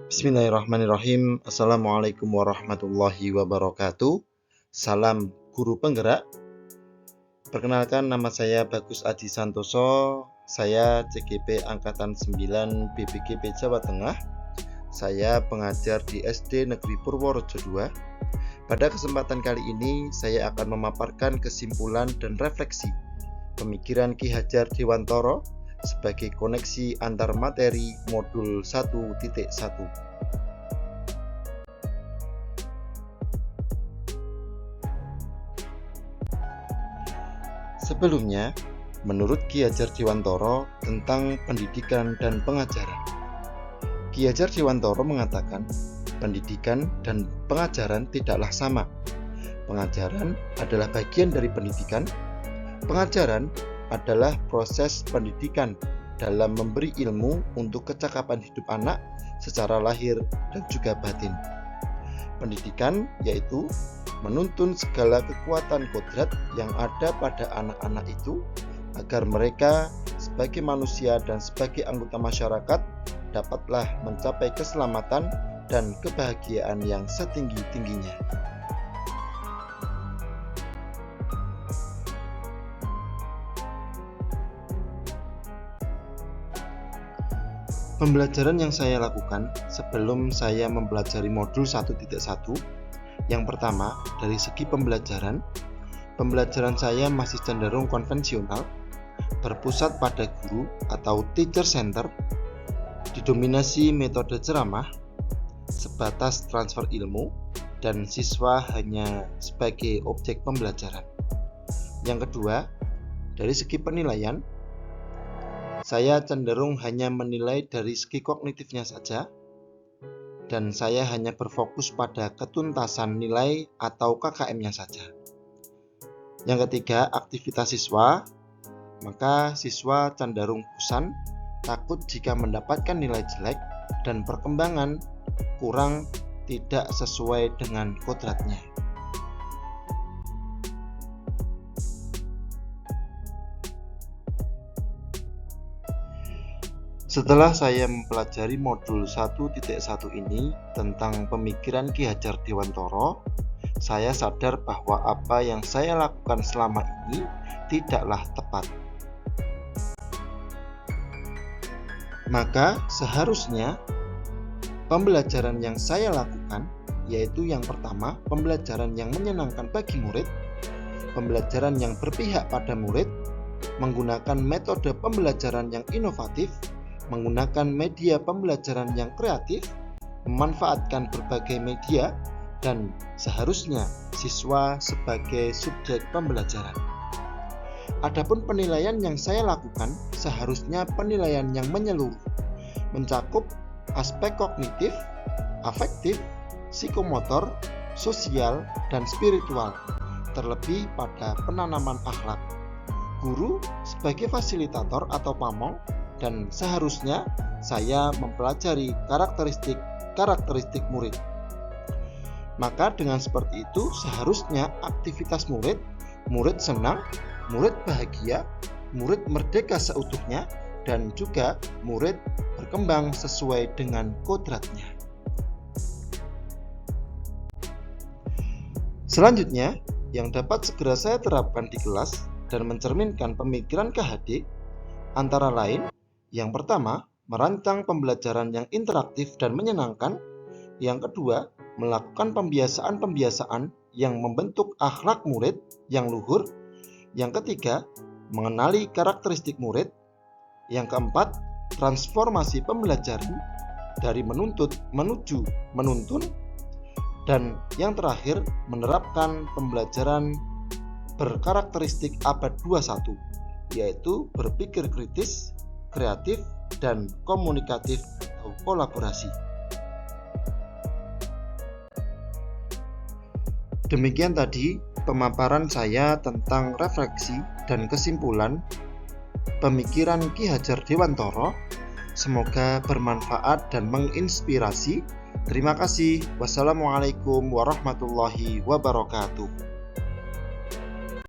Bismillahirrahmanirrahim. Assalamualaikum warahmatullahi wabarakatuh. Salam guru penggerak. Perkenalkan, nama saya Bagus Adi Santoso. Saya CGP Angkatan 9 BPGP Jawa Tengah. Saya pengajar di SD Negeri Purworejo II. Pada kesempatan kali ini saya akan memaparkan kesimpulan dan refleksi pemikiran Ki Hajar Dewantara sebagai koneksi antar materi modul 1.1. Sebelumnya, menurut Ki Hajar Dewantara tentang pendidikan dan pengajaran, Ki Hajar Dewantara mengatakan pendidikan dan pengajaran tidaklah sama. Pengajaran adalah bagian dari pendidikan. Pengajaran adalah proses pendidikan dalam memberi ilmu untuk kecakapan hidup anak secara lahir dan juga batin. Pendidikan yaitu menuntun segala kekuatan kodrat yang ada pada anak-anak itu agar mereka sebagai manusia dan sebagai anggota masyarakat dapatlah mencapai keselamatan dan kebahagiaan yang setinggi-tingginya. Pembelajaran yang saya lakukan sebelum saya mempelajari modul 1.1, yang pertama dari segi pembelajaran saya masih cenderung konvensional, berpusat pada guru atau teacher center, didominasi metode ceramah, sebatas transfer ilmu, dan siswa hanya sebagai objek pembelajaran. Yang kedua, dari segi penilaian, saya cenderung hanya menilai dari segi kognitifnya saja, dan saya hanya berfokus pada ketuntasan nilai atau KKM-nya saja. Yang ketiga, aktivitas siswa, maka siswa cenderung bosan, takut jika mendapatkan nilai jelek, dan perkembangan kurang tidak sesuai dengan kodratnya. Setelah saya mempelajari modul 1.1 ini tentang pemikiran Ki Hajar Dewantara, saya sadar bahwa apa yang saya lakukan selama ini tidaklah tepat. Maka seharusnya pembelajaran yang saya lakukan, yaitu yang pertama, pembelajaran yang menyenangkan bagi murid, pembelajaran yang berpihak pada murid, menggunakan metode pembelajaran yang inovatif, menggunakan media pembelajaran yang kreatif, memanfaatkan berbagai media, dan seharusnya siswa sebagai subjek pembelajaran. Adapun penilaian yang saya lakukan seharusnya penilaian yang menyeluruh, mencakup aspek kognitif, afektif, psikomotor, sosial, dan spiritual, terlebih pada penanaman akhlak. Guru sebagai fasilitator atau pamong, dan seharusnya saya mempelajari karakteristik murid. Maka dengan seperti itu seharusnya aktivitas murid senang, murid bahagia, murid merdeka seutuhnya, dan juga murid berkembang sesuai dengan kodratnya. Selanjutnya, yang dapat segera saya terapkan di kelas dan mencerminkan pemikiran KHD antara lain, yang pertama, merancang pembelajaran yang interaktif dan menyenangkan. Yang kedua, melakukan pembiasaan-pembiasaan yang membentuk akhlak murid yang luhur. Yang ketiga, mengenali karakteristik murid. Yang keempat, transformasi pembelajaran dari menuntut menuju menuntun. Dan yang terakhir, menerapkan pembelajaran berkarakteristik abad 21, yaitu berpikir kritis, kreatif, dan komunikatif atau kolaborasi. Demikian tadi pemaparan saya tentang refleksi dan kesimpulan pemikiran Ki Hajar Dewantara. Semoga bermanfaat dan menginspirasi. Terima kasih. Wassalamualaikum warahmatullahi wabarakatuh.